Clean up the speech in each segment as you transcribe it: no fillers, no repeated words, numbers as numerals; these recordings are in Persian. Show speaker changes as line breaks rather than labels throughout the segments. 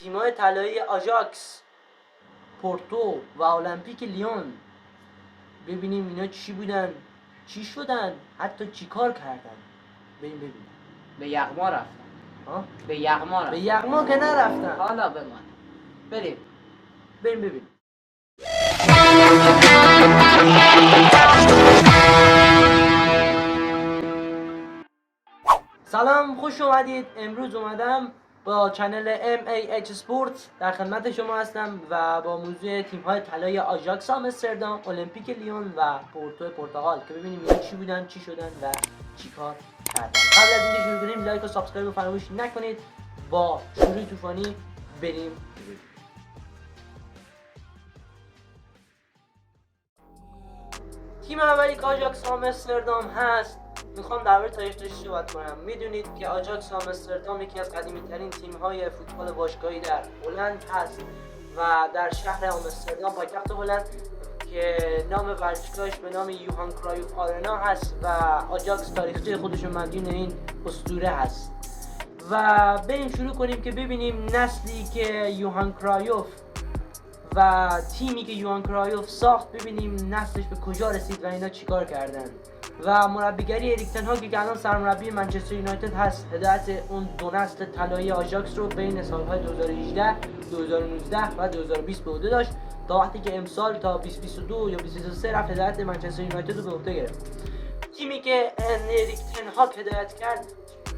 تیم‌های طلایی آژاکس، پورتو و المپیک لیون. ببینیم اینا چی بودن، چی شدن، حتی چی کار کردن. ببینیم
به یغما رفتن.
ها؟
به یغما رفتن.
به یغما که نرفتن.
حالا بمان.
بریم ببینیم. سلام، خوش اومدید. امروز اومدم با چنل MAH سپورت در خدمت شما هستم و با موضوع تیم‌های طلایی آژاکس آمستردام، المپیک لیون و پورتو پرتغال که ببینیم اینا چی بودن، چی شدن و چیکار کردن. قبل از اینکه شروع کنیم لایک و سابسکرایب رو فراموش نکنید. با شروع طوفانی بریم. تیم اولی که آژاکس آمستردام هست، میخوام درباره تاریخش صحبت کنم. میدونید که آژاکس آمستردام یکی از قدیمی‌ترین تیم‌های فوتبال باشگاهی در هلند هست و در شهر آمستردام پایتخت هلند که نام ورزشگاهش به نام یوهان کرایوف آرنا هست و آژاکس تاریخچه خودش مدیون این اسطوره هست. و بریم شروع کنیم که ببینیم نسلی که یوهان کرایوف و تیمی که یوهان کرایوف ساخت، ببینیم نسلش به کجا رسید و اینا چیکار کردن. و مربیگری اریک تن هاگ که الان سرمربی منچستر یونایتد هست، هدایت اون دو نسل طلایی آژاکس رو بین سالهای 2018 2019 و 2020 به عهده داشت تا وقتی که امسال تا 2022 یا 2023 رفت هدایت منچستر یونایتد رو به عهده گرفت. تیمی که اریک تن هاگ هدایت کرد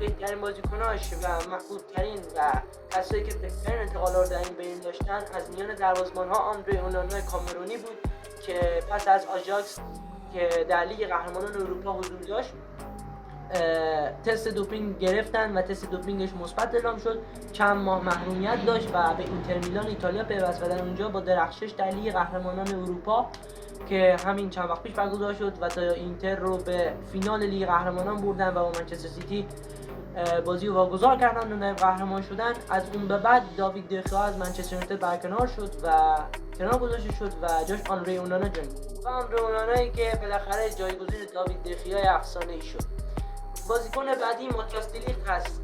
بهترین بازیکناش و محبوب‌ترین و کسایی که بهترین انتقالات رو در این بین داشتن از میان دروازه‌بان‌ها آندره اونانا کامرونی بود که پس از آژاکس که در لیگ قهرمانان اروپا حضور داشت تست دوپینگ گرفتن و تست دوپینگش مثبت اعلام شد. چند ماه محرومیت داشت و به اینتر میلان ایتالیا پیوست و در اونجا با درخشش در لیگ قهرمانان اروپا که همین چند وقت پیش برگزار شد و تا اینتر رو به فینال لیگ قهرمانان بردن و با منچستر سیتی بازی رو واگذار کردن و نایب قهرمان شدن. از اون به بعد داوید دخیا از منچستر یونایتد برکنار شد و کنار گذاشته شد و جاش آندره اونانا جای و آندره اونانایی که بالاخره جایگزین داوید دخیای افسانه‌ای شد. بازیکن بعدی ماتیاس دیلیخت هست،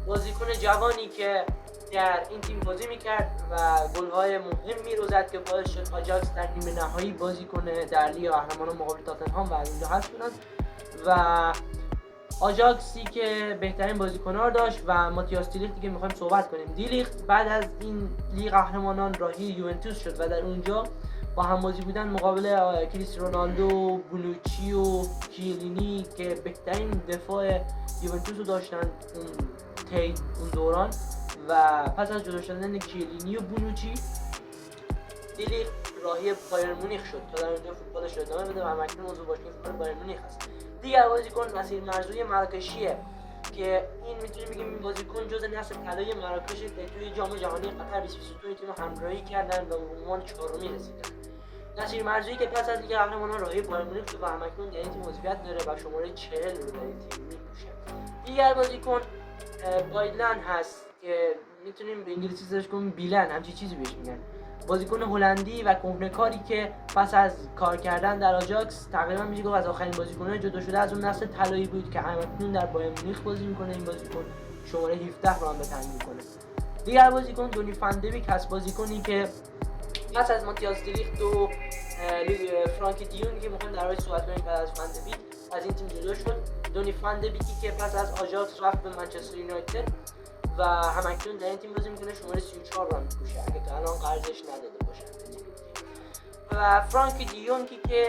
بازیکن جوانی که در این تیم بازی میکرد و گل‌های مهمی رو زد که باعث شد آژاکس در نیمه نهایی بازی کنه در لیگ قهرمانان مقابل تاتنهام و از اونجا حذف شدن. و آژاکسی که بهترین بازیکن‌ها داشت و ماتیاس دیلیختی که می‌خوایم صحبت کنیم. دیلیخت بعد از این لیگ قهرمانان راهی یوونتوس شد و در اونجا با هم بازی بودن مقابل کریستیانو رونالدو، بونوچی و کیلینی که بهترین دفاع یوونتوس رو داشتن اون دوران. و پس از جدا شدن کیلینی و بونوچی، دیلیخت راهی بایر مونیخ شد تا در اونجا فوتبالش رو ادامه بده و همکنون عضو باشگاه فوتبال بایر مونیخ هست. دیگر بازیکن نصیر مرزوی مراکشیه که این میتونیم بگیم این بازیکن جزء نسل طلایی مراکش توی جام جهانی قطر 2022 تیم همراهی کردن و به عنوان چهارمی رسیدن. نصیر مرزویی که پس از لیگ قهرمانان راهی بایر مونیخ شد و همکنون در این تیم عضویت داره و شماره 40 رو در این تیم میپوشه. دیگر بازیکن بایلن هست که میتونیم به انگلیسی سرچ کنیم بیلن، همچین چیزی بهش میگن. بازیکن هلندی و کهنه‌کاری که پس از کار کردن در آژاکس تقریبا میشه گفت از آخرین بازیکن‌های جدا شده از اون نسل طلایی بود که همکنون در بایر مونیخ بازی میکنه. این بازیکن شماره 17 رو هم به تامین میکنه. دیگر بازیکن دونی فان د بیک هست، بازیکنی که پس از ماتیاس دیلیخت و فرانکی دیون که میخوایم درباره‌اش صحبت کنیم بعد از فان د بیک از این تیم جدا شد. دونی فان د بیکی که پس از آژاکس رفت به منچستر یونایتد و همکنون در این تیم بازی میکنه، شماره 34 رو میپوشه اگه تا الان قرضش نداده باشه. و فرانکی دیونگی که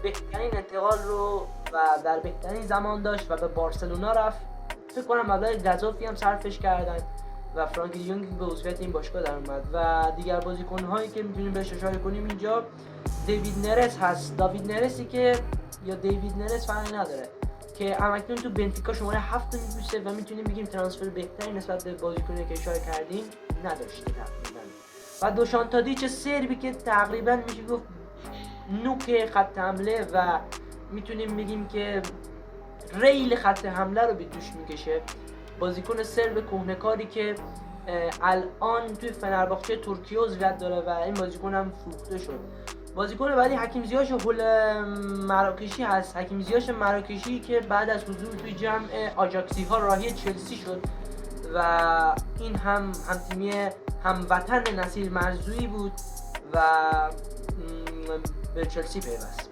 بهترین انتقال رو و در بهترین زمان داشت و به بارسلونا رفت، فکر کنم مبلغ گزافی هم صرفش کردن و فرانکی دیونگی به عضویت این باشگاه در اومد. و دیگر بازیکن‌هایی که میتونیم بهش اشاره کنیم اینجا دیوید نرس هست. داوید نرسی که یا دیوید نرس فرقی نداره که همکنون تو بنفیکا شماره 7 میپوشه و میتونیم بگیم ترانسفر بهتری نسبت به بازیکنی که اشاره کردیم نداشته تقریبا. و دوشان تادیچ سربی که تقریبا میشه گفت نوک خط حمله و میتونیم بگیم که ریل خط حمله رو به دوش میکشه. بازیکن سرب کهنه‌کاری که الان توی فنرباغچه ترکیه عضویت داره و این بازیکن هم فروخته شد. بازیکن بعدی حکیم زیاش مراکشی هست. حکیم زیاش مراکشی که بعد از حضور توی جمع آژاکسی ها راهی چلسی شد و این هم تیمی هموطن نصیر مرزویی بود و به چلسی پیوست.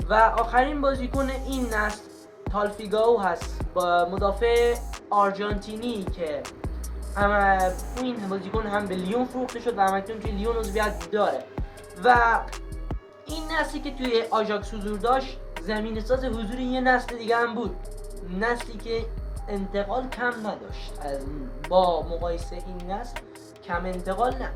و آخرین بازیکن این نسل تالفیگائو هست، با مدافع آرژانتینی که این بازیکن هم به لیون فروخته شد و همکنون توی لیون عضویت داره و این نسلی که توی آژاکس حضور داشت زمین ساز حضور یه نسل دیگه هم بود، نسلی که انتقال کم نداشت. با مقایسه این نسل کم انتقال نه.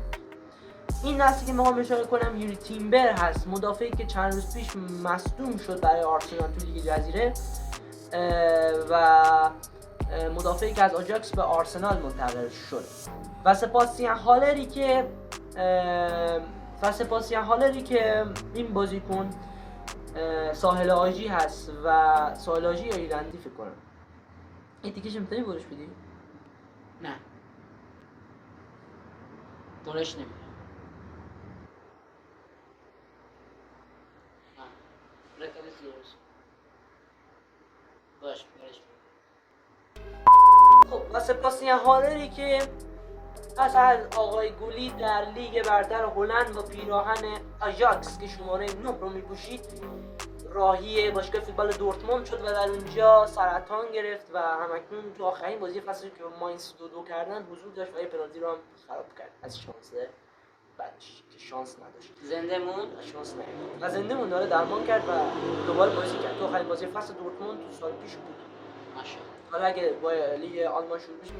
این نسلی که میخوام اشاره کنم یوری تیمبر هست، مدافعی که چند روز پیش مصدوم شد برای آرسنال توی لیگ جزیره و مدافعی که از آژاکس به آرسنال منتقل شد و سپاسیان هالری که این بازیکن ساحل آجی هست و ساحل آجی یا ایرلندی فکر کنم. این تیکش میتونی برش بدی؟
نه درش نمیده. رکبت درست باش برش.
خب و سپاسیان هالری که پس از آقای گولی در لیگ برتر هلند با پیراهن آژاکس که شماره 9 رو میپوشید راهی باشگاه فوتبال دورتموند شد و در اونجا سرطان گرفت و همکنون تو آخرین بازی فصلی که ماینس 2-2 کردن حضور داشت و یه پنالتی رو هم خراب کرد از شانس بعدش که شانس نداشت.
زنده موند
شانس نداشت و زنده موند، داره درمان کرد و دوباره بازی کرد. تو آخرین بازی فصل دورتموند تو سال پیش بود.
ماشاءالله.
حالا اگه با لیگ آلمان شروع بشه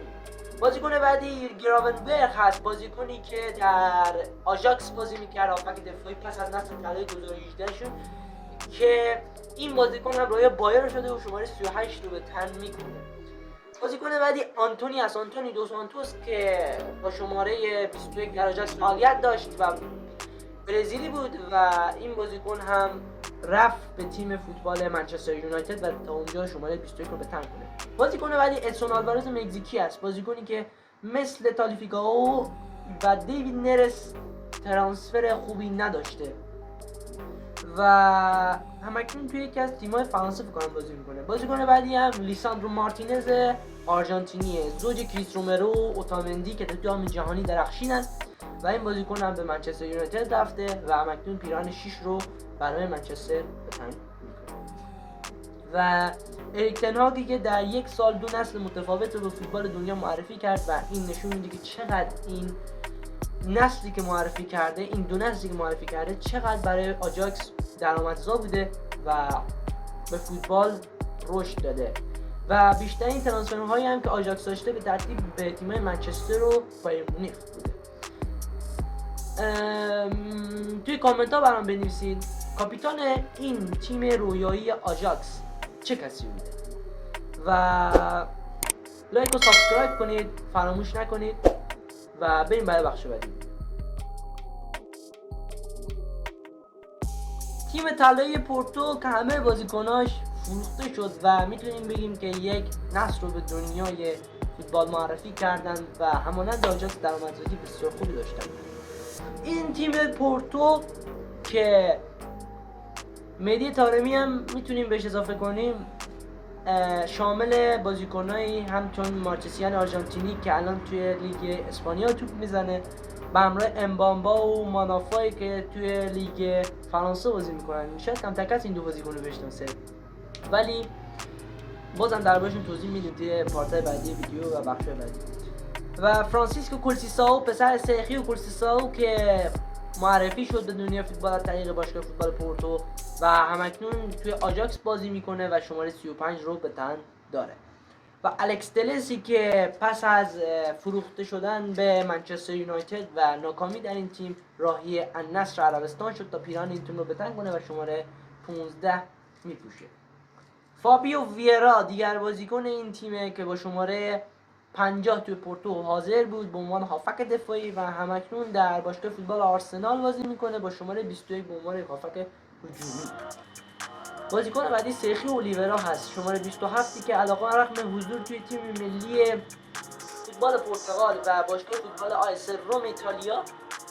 بازیکن بعدی گراونبرگ هست، بازیکنی که در آژاکس بازی میکرد، هافبک دفاعی پس از نسل طلای 2018 شد که این بازیکن هم روی بایر شده و شماره 38 رو به تن میکنه. بازیکن بعدی آنتونی هست، آنتونی دو سانتوس که با شماره 21 در آژاکس فعالیت داشت و برزیلی بود و این بازیکن هم رفت به تیم فوتبال منچستر یونایتد و تا اونجا شماره 21 رو به تن کنه. بازیکن بعدی ادسون آلوارز مکزیکی است، بازیکنی که مثل تالیفیگائو و دیوید نرس ترانسفر خوبی نداشته و همکنون توی یکی از تیم‌های فرانسه فکر کنم بازی میکنه. بازیکن بعدی هم لیساندرو مارتینز آرژانتینیه، زوج کریس رومرو و اوتامندی که تو جام جهانی درخشیدن و این بازیکن هم به منچستر یونایتد رفته و همکنون پیراهن 6 رو برای منچستر به تن میکنه. و اریک تن هاگی که در یک سال دو نسل متفاوت رو به فوتبال دنیا معرفی کرد و این نشون میده که چقدر این نسلی که معرفی کرده، این دو نسلی که معرفی کرده چقدر برای آژاکس درآمدزا بوده و به فوتبال رشد داده و بیشترین ترانسفرهایی هم که آژاکس داشته به ترتیب به تیم‌های منچستر و بایر مونیخ بوده. توی کامنت ها برام بنویسید کاپیتان این تیم رویایی آژاکس چه کسی بوده و لایک و سابسکرایب کنید، فراموش نکنید و بریم برای بخش بعدی. تیم طلایی پورتو که همه بازیکناش فروخته شد و میتونیم بگیم که یک نسل رو به دنیای فوتبال معرفی کردن و همانند آژاکس درآمدزایی بسیار خوبی داشتن. این تیم پورتو که مهدی طارمی هم میتونیم بهش اضافه کنیم، شامل بازیکنایی همچون مارچسیان آرژانتینی که الان توی لیگ اسپانیا توپ میزنه به همراه امبامبا و مانافای که توی لیگ فرانسه بازی میکنن. شاید کم تکت این دو بازیکن رو بشناسه ولی بازم دربارشون توضیح میدیم توی پارتای بعدی ویدیو و بخش بعدی. و فرانسیسکو کولسیساو پسر سرخیو کولسیساو که معرفی شد به دنیا فوتبال از طریق باشگاه فوتبال پورتو و همکنون توی آژاکس بازی میکنه و شماره 35 رو به تن داره. و الکس دلسی که پس از فروخته شدن به منچستر یونایتد و ناکامی در این تیم راهی النصر عربستان شد تا پیراهن این تیم رو به تن کنه و شماره 15 میپوشه. فابیو ویرا دیگر بازیکن این تیمه که با شماره 50 توی پورتو حاضر بود به عنوان هافک دفاعی و همکنون در باشگاه فوتبال آرسنال بازی میکنه با شماره 21 به عنوان هافک هجومی. بازیکن بعدی سرخی اولیورا هست، شماره 27 که علاقه رغم حضور توی تیم ملی فوتبال پرتغال و باشگاه فوتبال آیس روم ایتالیا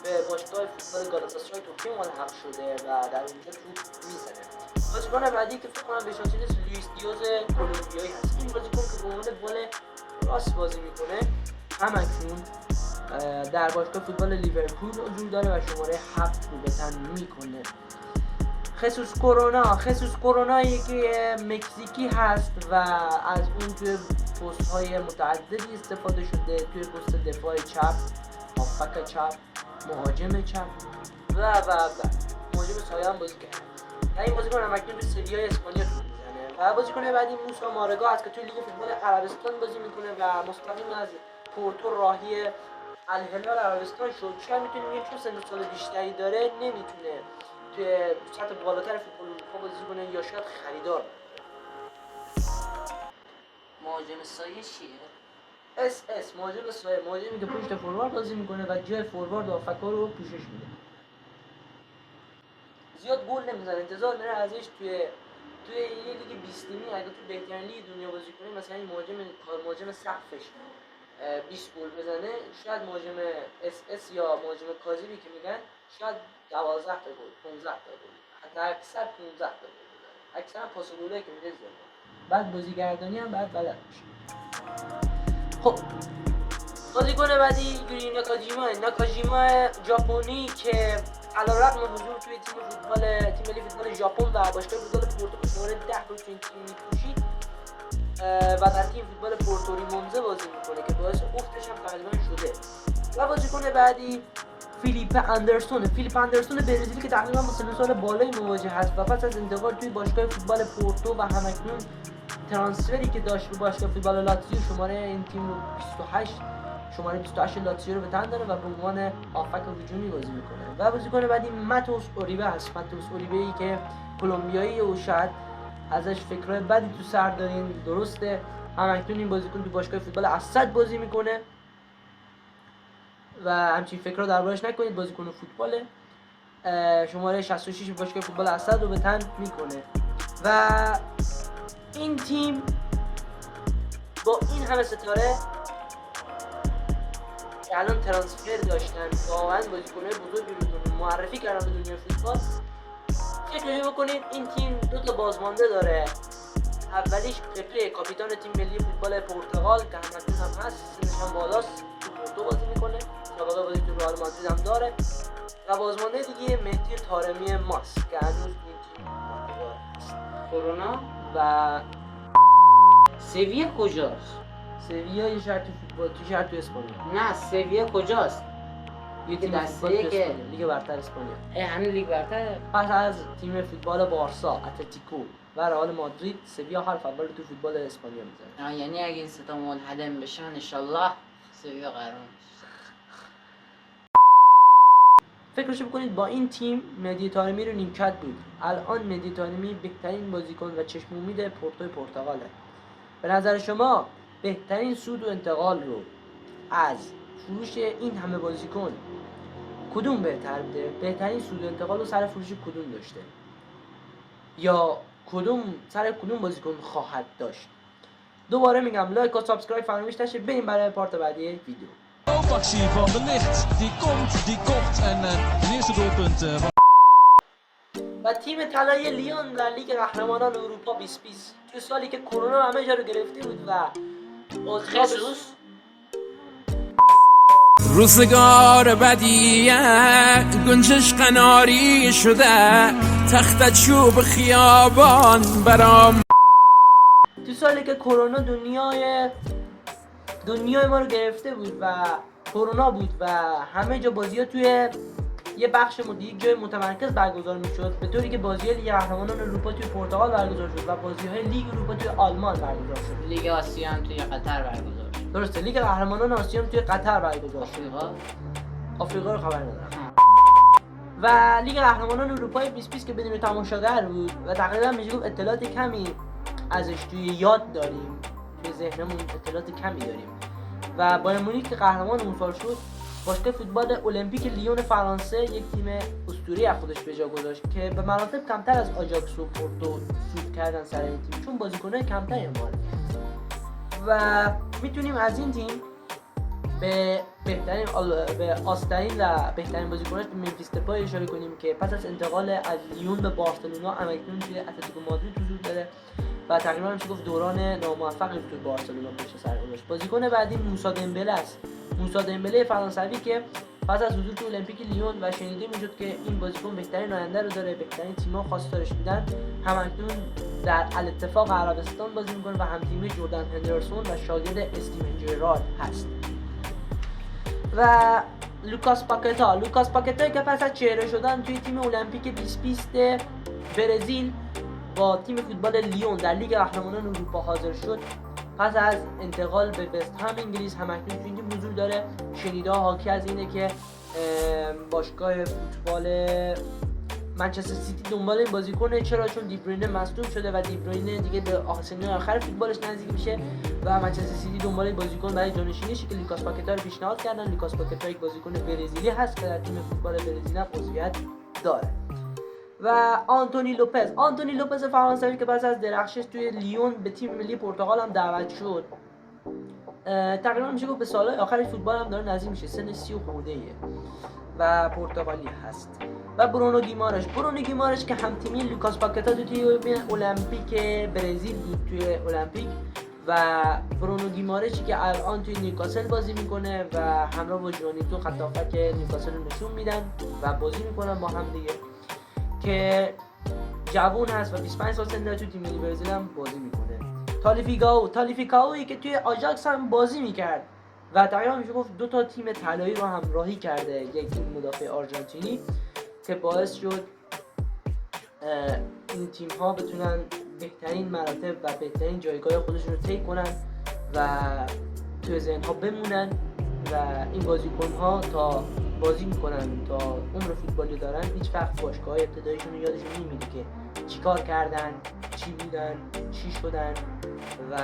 به باشگاه فوتبال گالاتاسرای ترکیه ملحق شده و در اونجا توپ میزنه. بازیکن بعدی که فکر کنم بهش نیست لوئیس دیاز کلمبیایی هست. این بازیکن که به عنوان گل راست بازی میکنه همکنون در باشگاه فوتبال لیورپول حضور داره و شماره 7 رو به تن میکنه. خصوص کرونایی که مکزیکی هست و از اون توی پست های متعددی استفاده شده، توی پست دفاع چپ، هافبک چپ، مهاجم چپ و مهاجم سایه هم بازی کرده. این بازیکن هم اکنون توی سری اسپانیا توپ میزنه. و بازیکن بعدی موسا مارگا است که توی لیگ فوتبال عربستان بازی میکنه و مستقیم از پورتو راهی الهلال عربستان شد. شاید میتونیم بگیم چون سن و سال بیشتری داره نمیتونه توی سطح بالاتر فوتبال اروپا بازی کنه یا شاید خریدار.
مهاجم سایه چیه؟
اس مهاجم سایه، مهاجمی که پشت فوروارد بازی میکنه و جای فوروارد و هافبک‌ها رو پوشش میده. زیاد گل نمیزنه، انتظار میره ازش توی یه لیگ 20 تیمی اگه تو بهترین لیگ دنیا بازی کنه مثلا این مهاجم سقفش 20 گل بزنه، شاید مهاجم اس یا مهاجم کاذبی که میگن شاید 12 تا گل 15 تا گل حتی اکثر 15 تا گل بزنه. اکثر پاس گله که میده زیاد. بعد بازیگردانی هم بعد بلد میشه. خب بازیکن بعدی یوری ناکاجیما ژاپنی که علیرغم حضور توی تیم ملی فوتبال ژاپن و باشگاه فوتبال پورتو شماره 10 رو توی این تیم میپوشید و در تیم فوتبال پورتوریمونزه بازی میکنه که باعث افتش هم تقریبا شده. و بازیکن بعدی فیلیپ اندرسون برزیلی که تقریبا با سن سال بالایی مواجه هست و پس از انتقال توی باشگاه فوتبال پورتو و همکنون ترانسفری که داشت به باشگاه فوتبال لاتزیو شماره این تیم رو 28 لاتزیو رو به تن داره و به عنوان هافبک هجومی بازی میکنه. و بازیکن بعدی ماتوس اوریبه هست. ای که کلمبیایی و شاید ازش فکرای بدی تو سر دارین، درسته، همکنون این بازیکن تو باشگاه فوتبال اسد بازی میکنه و همچین فکرها دربارش نکنید. بازیکن فوتباله، شماره 66 باشگاه فوتبال اسد رو به تن میکنه. و این تیم با این همه ستاره که الان ترانسفر داشتن واقعا بازیکن‌های بزرگی رو معرفی کردن به دنیای فوتبال. فکر بکنید این تیم دو تا بازمانده داره. اولیش پپه کاپیتان تیم ملی فوتبال پرتغال که همکنون هم هست، سنش هم بالاست، تو پورتو بازی میکنه، سابقه بازی تو رئال مادرید هم داره. و بازمانده دیگه مهدی طارمی ماست که هنوز این تیم پرتغال هست.
کرونا
و
سویه کجاست؟
سویا یه شهر تو فوتبال، تو شهر تو اسپانیا.
نه سویه کجاست؟
یه تیم فوتبال تو اسپانیا، لیگ برتر اسپانیا.
همین لیگ برتر.
پس از تیم فوتبال بارسا، اتلتیکو و رئال مادرید، سویا حرف اول تو فوتبال اسپانیا میزنه.
یعنی اگه این سه تا منهدم بشن ان شاءالله سویه قرار
فکرش بکنید با این تیم مهدی طارمی رو نیمکت بود. الان مهدی طارمی بهترین بازیکن و چشم امید پورتو پرتغاله. به نظر شما بهترین سود و انتقال رو از فروش این همه بازیکن کدوم بهتر بوده؟ بهترین سود و انتقال رو سر فروش کدوم داشته؟ یا سر کدوم بازیکن خواهد dاشت؟ دوباره میگم لایک و سابسکرایب فراموش نشه. بریم برای پارت بعدی ویدیو.
Actie van de Ligt, die kopt en het eerste doelpunt
و تیم طلایی لیون در لیگ قهرمانان اروپا 2020 تو سالی که کرونا همه جا رو گرفته بود و
خصوص
روزگار بدیه گنجش قناری شده تخت چوب خیابان برام
تو سالی که کرونا دنیای ما رو گرفته بود و کرونا بود و همه جا بازی‌ها توی یه بخش یک جای متمرکز برگزار می‌شد، به طوری که بازی‌های لیگ قهرمانان اروپا توی پرتغال برگزار شد و بازی‌های لیگ اروپا توی آلمان برگزار شد.
لیگ آسیا هم توی قطر برگزار شد.
درسته، لیگ قهرمانان آسیا هم توی قطر برگزار شد. آفریقا رو خبر ندارم. و لیگ قهرمانان اروپای 2020 که بدون تماشاگر بود و تقریبا میشه گفت اطلاعات کمی ازش توی یاد داریم، توی ذهنمون اطلاعات کمی داریم. و بایر مونیخ که قهرمان اون سال شد، باشگاه فوتبال المپیک لیون فرانسه یک تیم اسطوره از خودش به جا گذاشت که به مراتب کمتر از آژاکس و پورتو سود کردن سر این تیم، چون بازیکن‌های کمتری معرفی. و میتونیم از این تیم به به آسترین و بهترین بازیکنش به ممفیس دپای اشاره کنیم که پس از انتقال از لیون به بارسلونا همکنون توی اتلتیکو مادرید حضور داره و تقریبا میشه گفت دوران ناموفقی توی بارسلونا پشت سر گذاشت. بازیکن بعدی موسی دمبله است. موسی دمبله فرانسوی که پس از حضور تو المپیک لیون و شنیده میشد که این بازیکن بهترین آینده رو داره، بهترین تیم‌ها خواستارش میدن، همکنون در الاتفاق عربستان بازی میکنه و هم تیمی جردن هندرسون و شاگرد استیون جرارد هست. و لوکاس پاکتا که پس از چهره شدن توی تیم المپیک 2020 برزیل با تیم فوتبال لیون در لیگ قهرمانان اروپا حاضر شد، پس از انتقال به وست هم انگلیس همکنون توی این تیم حضور داره. شنیده حاکی از اینه که باشگاه فوتبال منچستر سیتی دنبال این بازیکنه، چرا؟ چون دیبروینه مصدوم شده و دیبروینه دیگه به سن آخر فوتبالش نزدیک میشه و منچستر سیتی دنبال این بازیکن برای جانشینیشه که لوکاس پاکتا رو پیشنهاد کردن. لوکاس پاکتا یک بازیکن برزیلی هست که در تیم فوتبال برزیل هم عضویت داره. و آنتونی لوپز فرانسوی که پس از درخشش توی لیون به تیم ملی پرتغال هم دعوت شد، تقریبا میشه گفت به سالهای آخر فوتبال هم داره نزدیک میشه، سن 30 خورده ایه و پرتغالی هست. و برونو گیمارش که هم تیمی لوکاس پاکتا توی المپیک برزیل بود توی المپیک، و برونو گیمارشی که الان توی نیوکاسل بازی میکنه و همراه با جوانیتو خط هافک نیوکاسل رو نشون میدن و بازی میکنن با هم دیگه، که جوان هست و 25 سال سن داره. توی تیم ملی برزیل هم بازی میکنه. تالیفیکاوی که توی آژاکس هم بازی میکرد و تقریبا میشه گفت 2 تا تیم طلایی رو همراهی کرده، یک تیم مدافع آرژانتینی، که باعث شد این تیم ها بتونن بهترین مراتب و بهترین جایگاه خودشون رو طی کنن و توی ذهن ها بمونن و این بازیکن ها تا بازی میکنن تا عمر فوتبالی دارن هیچ وقت باشگاه ابتداییشون رو یادشون نمیره که چیکار کردن، چی بودن، چی شدن و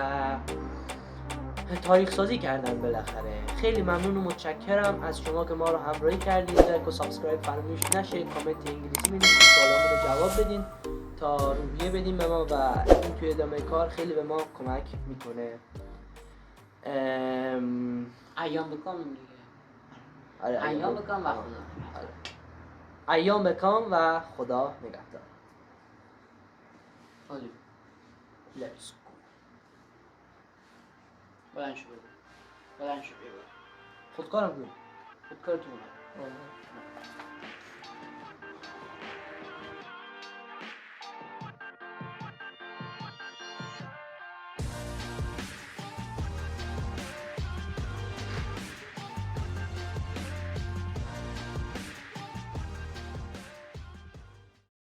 تاریخ سازی کردن بالاخره. خیلی ممنون و متشکرم از شما که ما رو همراهی کردید. لایک و سابسکرایب فراموش نشه. کامنت انگلیسی بنویسید، سوالامون رو جواب بدین تا روحیه بدیم به ما و این توی ادامه کار خیلی به ما کمک میکنه.
ایام بکن دیگه.
آره
ایام بکن و خدا.
آره. ایام بکن و خدا نگهدار.
آلی
Let's go.
بلند شو بیا.
خودکارم بود.
خودکارتون